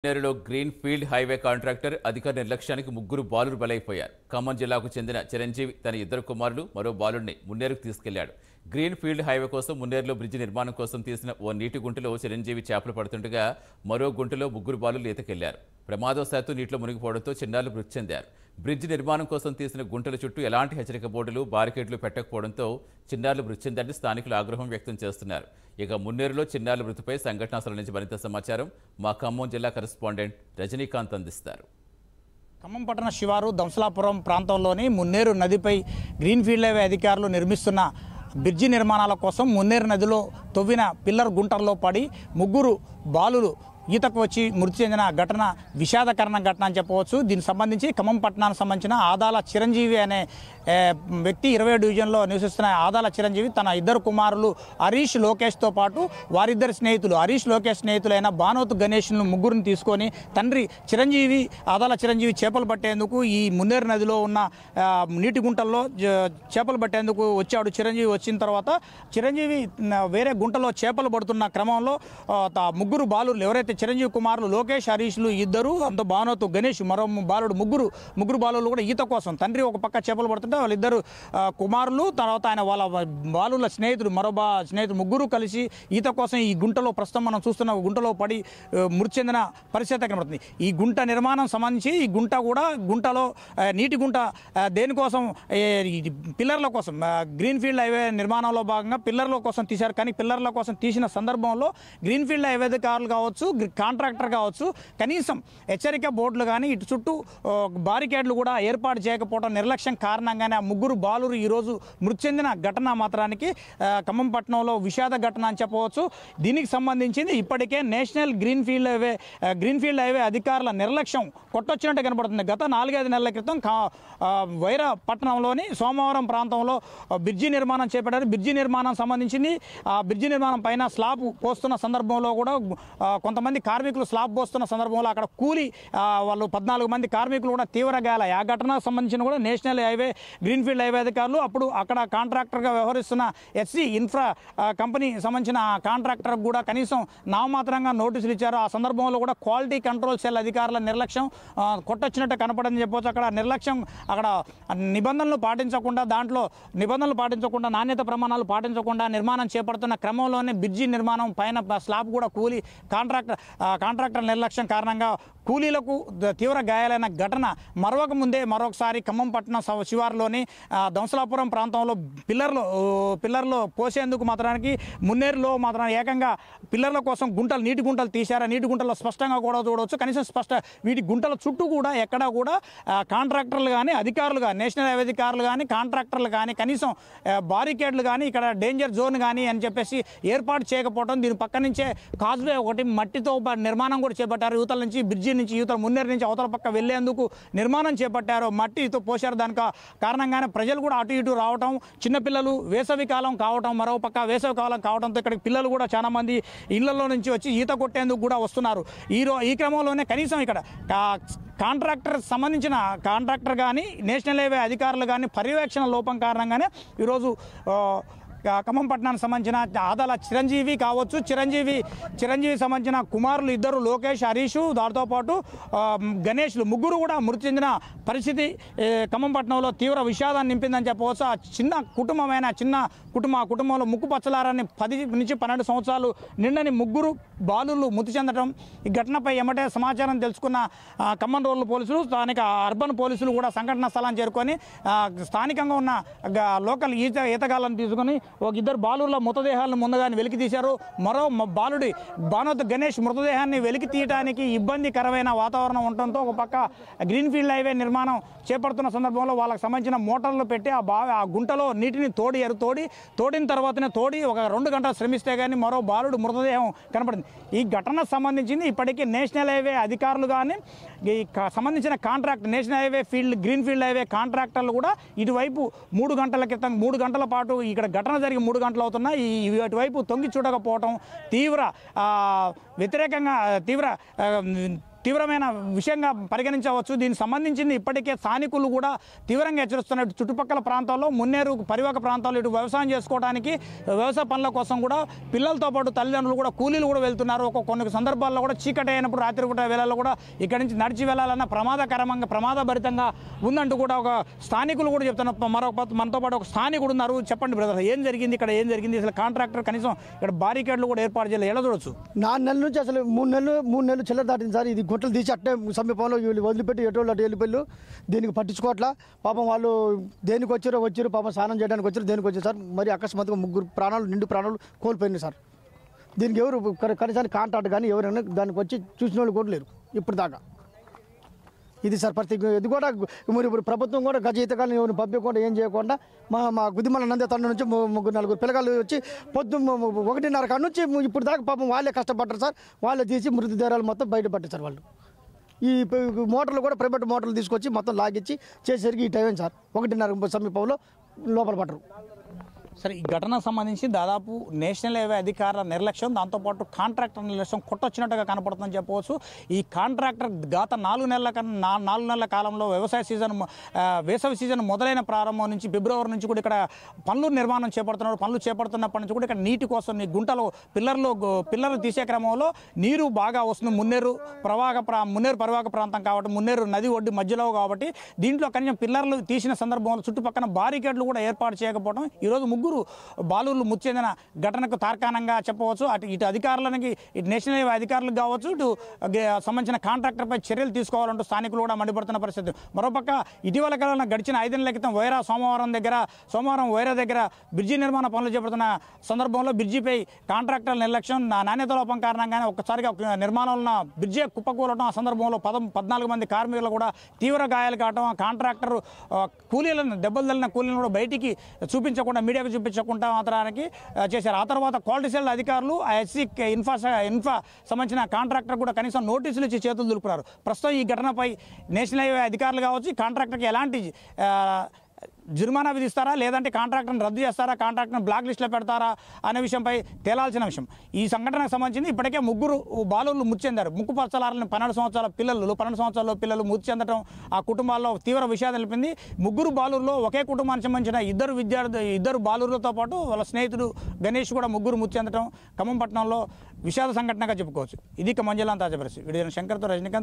నేరులో green field highway contractor అధికార నిర్లక్ష్యానికి ముగ్గురు బాలురు బలైపోయారు. ఖమ్మం జిల్లాకు చెందిన చిరంజీవి తన ఇద్దరు కుమారులు మరో బాలుడిని మున్నేరుకు తీసుకెళ్లాడు. గ్రీన్ ఫీల్డ్ హైవే కోసం మున్నేరులో బ్రిడ్జి నిర్మాణం కోసం తీసిన ఓ నీటి గుంటలో చిరంజీవి చేపలు పడుతుండగా మరో గుంటలో ముగ్గురు బాలురు ఈతకెళ్లారు. ప్రమాదవశాత్తు నీటిలో మునిగిపోవడంతో చిన్నారులు మృతి చెందారు. బ్రిడ్జి నిర్మాణం కోసం తీసిన గుంటల చుట్టూ ఎలాంటి హెచ్చరిక బోర్డులు బారికేడ్లు పెట్టకపోవడంతో చిన్నారులు మృతి చెందారని స్థానికులు ఆగ్రహం వ్యక్తం చేస్తున్నారు. ఇక మున్నేరులో చిన్నారుల మృతిపై సంఘటనా స్థలం నుంచి మరింత సమాచారం మా ఖమ్మం జిల్లా కరెస్పాండెంట్ రజనీకాంత్ అందిస్తారు. ఖమ్మం పట్టణ శివారు దంసలాపురం ప్రాంతంలోని మున్నేరు నదిపై గ్రీన్ ఫీల్డ్ హైవే అధికారులు నిర్మిస్తున్న బ్రిడ్జి నిర్మాణాల కోసం మున్నేరు నదిలో తవ్విన పిల్లర్ గుంటల్లో పడి ముగ్గురు బాలులు ఈతకు వచ్చి మృతి చెందిన ఘటన విషాదకరణ ఘటన అని చెప్పవచ్చు. దీనికి సంబంధించి ఖమ్మం పట్టణానికి సంబంధించిన ఆదాల చిరంజీవి అనే వ్యక్తి 20వ డివిజన్లో నివసిస్తున్న ఆదాల చిరంజీవి తన ఇద్దరు కుమారులు హరీష్ లోకేష్తో పాటు వారిద్దరు స్నేహితులు హరీష్ లోకేష్ స్నేహితులైన బానోతు గణేష్ను ముగ్గురిని తీసుకొని తండ్రి చిరంజీవి ఆదాల చిరంజీవి చేపలు పట్టేందుకు ఈ మున్నేరు నదిలో ఉన్న నీటి గుంటల్లో చేపలు పట్టేందుకు వచ్చాడు. చిరంజీవి వచ్చిన తర్వాత చిరంజీవి వేరే గుంటలో చేపలు పడుతున్న క్రమంలో ముగ్గురు బాలురు ఎవరైతే చిరంజీవి కుమారులు లోకేష్ హరీష్లు ఇద్దరు అంత బానోతు గణేష్ మరో బాలుడు ముగ్గురు బాలులు కూడా ఈత కోసం తండ్రి ఒక పక్క చేపలు పడుతుంటే వాళ్ళిద్దరు కుమారులు తర్వాత ఆయన వాళ్ళ బాలుల స్నేహితుడు స్నేహితుడు ముగ్గురు కలిసి ఈత కోసం ఈ గుంటలో ప్రస్తుతం మనం చూస్తున్న గుంటలో పడి మృతి చెందిన పరిస్థితి కనబడుతుంది. ఈ గుంట నిర్మాణం సంబంధించి ఈ గుంటలో నీటి గుంట దేనికోసం పిల్లర్ల కోసం గ్రీన్ ఫీల్డ్ హైవే నిర్మాణంలో భాగంగా పిల్లర్ల కోసం తీశారు. కానీ పిల్లర్ల కోసం తీసిన సందర్భంలో గ్రీన్ ఫీల్డ్ హైవే అధికారులు కావచ్చు కాంట్రాక్టర్ కావచ్చు కనీసం హెచ్చరిక బోర్డులు కానీ ఇటు చుట్టూ బారికేడ్లు కూడా ఏర్పాటు చేయకపోవడం నిర్లక్ష్యం కారణంగానే ఆ ముగ్గురు బాలురు ఈరోజు మృతి చెందిన ఘటన మాత్రానికి ఖమ్మం పట్టణంలో విషాద ఘటన అని చెప్పవచ్చు. దీనికి సంబంధించింది ఇప్పటికే నేషనల్ గ్రీన్ ఫీల్డ్ హైవే అధికారుల నిర్లక్ష్యం కొట్టొచ్చినట్టు కనబడుతుంది. గత 4-5 నెలల క్రితం వైరా పట్టణంలోని సోమవారం ప్రాంతంలో బ్రిడ్జి నిర్మాణం చేపట్టారు. బ్రిడ్జి నిర్మాణం సంబంధించింది ఆ బ్రిడ్జి నిర్మాణం పైన స్లాబ్ పోస్తున్న సందర్భంలో కూడా కొంతమంది కార్మికులు స్లాబ్ పోస్తున్న సందర్భంలో అక్కడ కూలి వాళ్ళు 14 మంది కార్మికులు కూడా తీవ్ర గాయాలయ్యాయి. ఆ ఘటనకు సంబంధించిన కూడా national highway green field highway అధికారులు అప్పుడు అక్కడ కాంట్రాక్టర్గా వ్యవహరిస్తున్న ఎస్సీ ఇన్ఫ్రా కంపెనీ సంబంధించిన కాంట్రాక్టర్ కూడా కనీసం నామమాత్రంగా నోటీసులు ఇచ్చారు. ఆ సందర్భంలో కూడా క్వాలిటీ కంట్రోల్ సెల్ అధికారుల నిర్లక్ష్యం కొట్టొచ్చినట్టు కనపడని చెప్పవచ్చు. అక్కడ నిర్లక్ష్యం అక్కడ నిబంధనలు పాటించకుండా నాణ్యత ప్రమాణాలు పాటించకుండా నిర్మాణం చేపడుతున్న క్రమంలోనే బ్రిడ్జి నిర్మాణం పైన స్లాబ్ కూడా కూలి కాంట్రాక్టర్ నిర్లక్ష్యం కారణంగా కూలీలకు తీవ్ర గాయాలైన ఘటన మరొక ముందే మరొకసారి ఖమ్మం పట్టణ శివారులోని దంసలాపురం ప్రాంతంలో పిల్లర్లో పోసేందుకు మాత్రానికి మున్నేరులో మాత్రం ఏకంగా పిల్లర్ల కోసం నీటి గుంటలు తీశారు. నీటి గుంటల్లో స్పష్టంగా కూడా చూడవచ్చు. కనీసం వీటి గుంటల చుట్టూ కూడా ఎక్కడా కూడా కాంట్రాక్టర్లు కానీ అధికారులు కానీ నేషనల్ హైవే అధికారులు కానీ కాంట్రాక్టర్లు కానీ కనీసం బారికేడ్లు కానీ ఇక్కడ డేంజర్ జోన్ కానీ అని చెప్పేసి ఏర్పాటు చేయకపోవడం, దీని పక్క నుంచే కాజ్వే ఒకటి మట్టితో నిర్మాణం కూడా చేపట్టారు. యువతల నుంచి బ్రిడ్జి నుంచి మున్నేరు నుంచి అవతల పక్క వెళ్లేందుకు నిర్మాణం చేపట్టారు. మట్టితో పోశారు. దానికి కారణంగానే ప్రజలు కూడా అటు ఇటు రావటం, చిన్నపిల్లలు వేసవి కాలం కావటం, మరో పక్క వేసవి కాలం కావడంతో ఇక్కడికి పిల్లలు కూడా చాలా మంది ఇళ్లలో నుంచి వచ్చి ఈత కొట్టేందుకు కూడా వస్తున్నారు. ఈ క్రమంలోనే కనీసం ఇక్కడ సంబంధించిన కాంట్రాక్టర్ కానీ నేషనల్ హైవే అధికారులు కానీ పర్యవేక్షణ లోపం కారణంగానే ఈరోజు ఖమ్మం పట్టణానికి సంబంధించిన ఆదాల చిరంజీవి కావచ్చు చిరంజీవి సంబంధించిన కుమారులు ఇద్దరు లోకేష్ హరీషు దాంతో పాటు గణేష్లు ముగ్గురు కూడా మృతి చెందిన పరిస్థితి ఖమ్మం పట్టణంలో తీవ్ర విషాదాన్ని నింపిందని చెప్పవచ్చు. ఆ చిన్న కుటుంబంలో ముక్కు పచ్చలారని 10 నుంచి 12 సంవత్సరాలు నిండని ముగ్గురు బాలులు మృతి చెందడం, ఈ ఘటనపై ఎమ్మటే సమాచారం తెలుసుకున్న ఖమ్మం రూరల్ పోలీసులు స్థానిక అర్బన్ పోలీసులు కూడా సంఘటన స్థలాన్ని చేరుకొని స్థానికంగా ఉన్న లోకల్ ఈతగాళ్ళను తీసుకొని ఒక ఇద్దరు బాలుర్ల మృతదేహాలను ముందుగానే వెలికి తీశారు. మరో బాలుడి బానోత్ గణేష్ మృతదేహాన్ని వెలికి తీయడానికి ఇబ్బందికరమైన వాతావరణం ఉండటంతో ఒక పక్క గ్రీన్ ఫీల్డ్ హైవే నిర్మాణం చేపడుతున్న సందర్భంలో వాళ్ళకి సంబంధించిన మోటార్లు పెట్టి ఆ గుంటలో నీటిని తోడిన తర్వాతనే ఒక 2 గంటలు శ్రమిస్తే కానీ మరో బాలుడు మృతదేహం కనపడింది. ఈ ఘటనకు సంబంధించింది ఇప్పటికీ నేషనల్ హైవే అధికారులు కానీ సంబంధించిన national highway green field highway కాంట్రాక్టర్లు కూడా ఇటువైపు 3 గంటల క్రితం 3 గంటల పాటు ఇక్కడ ఘటన జరిగి 3 గంటలు అవుతున్నా ఇటువైపు తొంగి చూడకపోవటం తీవ్ర తీవ్రమైన విషయంగా పరిగణించవచ్చు. దీనికి సంబంధించింది ఇప్పటికే స్థానికులు కూడా తీవ్రంగా హెచ్చరిస్తున్నారు. చుట్టుపక్కల ప్రాంతాల్లో మున్నేరు పరివాహక ప్రాంతాల్లో ఇటు వ్యవసాయం చేసుకోవడానికి వ్యవసాయ పనుల కోసం కూడా పిల్లలతో పాటు తల్లిదండ్రులు కూడా కూలీలు కూడా వెళ్తున్నారు. కొన్ని సందర్భాల్లో కూడా చీకటి అయినప్పుడు రాత్రిపూట వేళల్లో కూడా ఇక్కడి నుంచి నడిచి వెళ్ళాలన్న ప్రమాదభరితంగా ఉందంటూ కూడా ఒక స్థానికులు కూడా చెప్తున్నారు. మనతో పాటు ఒక స్థానికుడు ఉన్నారు. చెప్పండి బ్రదర్, ఏం జరిగింది ఇక్కడ? ఏం జరిగింది అసలు? కాంట్రాక్టర్ కనీసం ఇక్కడ బారికేడ్లు కూడా ఏర్పాటు చేయలేదు, ఎలా చూడొచ్చు? 4 నెలల నుంచి అసలు 3 నెలలు చిల్లర దాటింది సార్. ఇది గుంటలు తీసి అట్టే సమీపంలో వీళ్ళు వదిలిపెట్టి ఎటువంటి అటు వెళ్ళిపోయి దీనికి పట్టించుకోవట్లా. పాపం వాళ్ళు దేనికి వచ్చారో పాపం స్నానం చేయడానికి వచ్చారు, దేనికి వచ్చారు సార్. మరి అకస్మాత్తుగా 3 నిండు ప్రాణాలు కోల్పోయింది సార్. దీనికి ఎవరు కనీసానికి కాంట్రాక్ట్ కానీ ఎవరైనా దానికి వచ్చి చూసిన వాళ్ళు కూడా లేరు ఇప్పుడు దాకా. ఇది సార్ పరిస్థితి. ఇది కూడా మరి ఇప్పుడు ప్రభుత్వం కూడా గజ ఈతకాలను ఎవరిని పంపించకుండా ఏం చేయకుండా మా గుదిమల నందే తండ్రి నుంచి 3-4 పిల్లగాళ్ళు వచ్చి 1:30 కాడ నుంచి ఇప్పుడు దాకా పాపం వాళ్ళే కష్టపడ్డారు సార్. వాళ్ళే తీసి మృతదేహాలు మొత్తం బయటపట్టారు వాళ్ళు. ఈ మోటార్లు కూడా ప్రైవేట్ మోటార్లు తీసుకొచ్చి మొత్తం లాగిచ్చి చేసేసరికి ఈ టైం సార్ 1:30 సమీపంలో లోపల పట్టరు. సరే, ఈ ఘటనకు సంబంధించి దాదాపు నేషనల్ హైవే అధికారుల నిర్లక్ష్యం, దాంతోపాటు కాంట్రాక్టర్ నిర్లక్ష్యం కొట్టొచ్చినట్టుగా కనపడుతుందని చెప్పవచ్చు. ఈ కాంట్రాక్టర్ గత 4 నెలల కాలంలో వేసవి సీజన్ మొదలైన ప్రారంభం నుంచి ఫిబ్రవరి నుంచి కూడా ఇక్కడ పనులు నిర్మాణం చేపడుతున్నారు. పనులు చేపడుతున్నప్పటి నుంచి కూడా ఇక్కడ నీటి కోసం గుంటలో పిల్లర్లు తీసే క్రమంలో నీరు బాగా వస్తుంది. మున్నేరు పరివాహక ప్రాంతం కాబట్టి, మున్నేరు నది ఒడ్డు మధ్యలో కాబట్టి దీంట్లో కనీసం పిల్లర్లు తీసిన సందర్భంలో చుట్టుపక్కల బారికేడ్లు కూడా ఏర్పాటు చేయకపోవడం ఈరోజు 3 బాలుర్లు మృతి చెందిన ఘటనకు తార్కాణంగా చెప్పవచ్చు. ఇటు అధికారులకి, ఇటు నేషనల్ హైవే అధికారులకు కావచ్చు, ఇటు సంబంధించిన కాంట్రాక్టర్పై చర్యలు తీసుకోవాలంటూ స్థానికులు కూడా మండిపడుతున్న పరిస్థితి. మరోపక్క ఇటీవల కాలంలో గడిచిన 5 నెలల క్రితం సోమవారం వైరా దగ్గర బ్రిడ్జి నిర్మాణ పనులు చేపడుతున్న సందర్భంలో బ్రిడ్జిపై కాంట్రాక్టర్ల నిర్లక్ష్యం, నాణ్యత లోపం కారణంగానే ఒక్కసారిగా నిర్మాణంలో ఉన్న బ్రిడ్జి కుప్పకూలటం. ఆ సందర్భంలో 14 మంది కార్మికులు కూడా తీవ్ర గాయాలు కావడం, కాంట్రాక్టర్ దెబ్బలు తగిలిన కూలీలను కూడా బయటికి చూపించకుండా, మీడియాకు చూపించకుండా మాత్రానికి చేశారు. ఆ తర్వాత క్వాలిటీ సెల్ అధికారులు ఎస్సీ ఇన్ఫా సంబంధించిన కాంట్రాక్టర్ కూడా కనీసం నోటీసులు ఇచ్చి చేతులు దులుపుతున్నారు. ప్రస్తుతం ఈ ఘటనపై నేషనల్ హైవే అధికారులు కావచ్చు, కాంట్రాక్టర్కి ఎలాంటి జరిమానా విధిస్తారా, లేదంటే కాంట్రాక్టర్ని రద్దు చేస్తారా, కాంట్రాక్టర్ని బ్లాక్ లిస్టులో పెడతారా అనే విషయంపై తేలాల్సిన విషయం. ఈ సంఘటనకు సంబంధించింది ఇప్పటికే 3 బాలుర్లు మృతి చెందారు. ముక్కుపచ్చలారని 12 సంవత్సరాల పిల్లలు మృతి చెందడం ఆ కుటుంబాల్లో తీవ్ర విషాదం నిలిపింది. 3 బాలుర్లో ఒకే కుటుంబానికి సంబంధించిన ఇద్దరు బాలుర్లతో పాటు వాళ్ళ స్నేహితుడు గణేష్ కూడా 3 మృతి చెందడం ఖమ్మం పట్టణంలో విషాద సంఘటనగా చెప్పుకోవచ్చు. ఇది ఖమ్మం జిల్లా తాజా పరిస్థితి. వీడియో శంకర్తో రజనీకాంత్.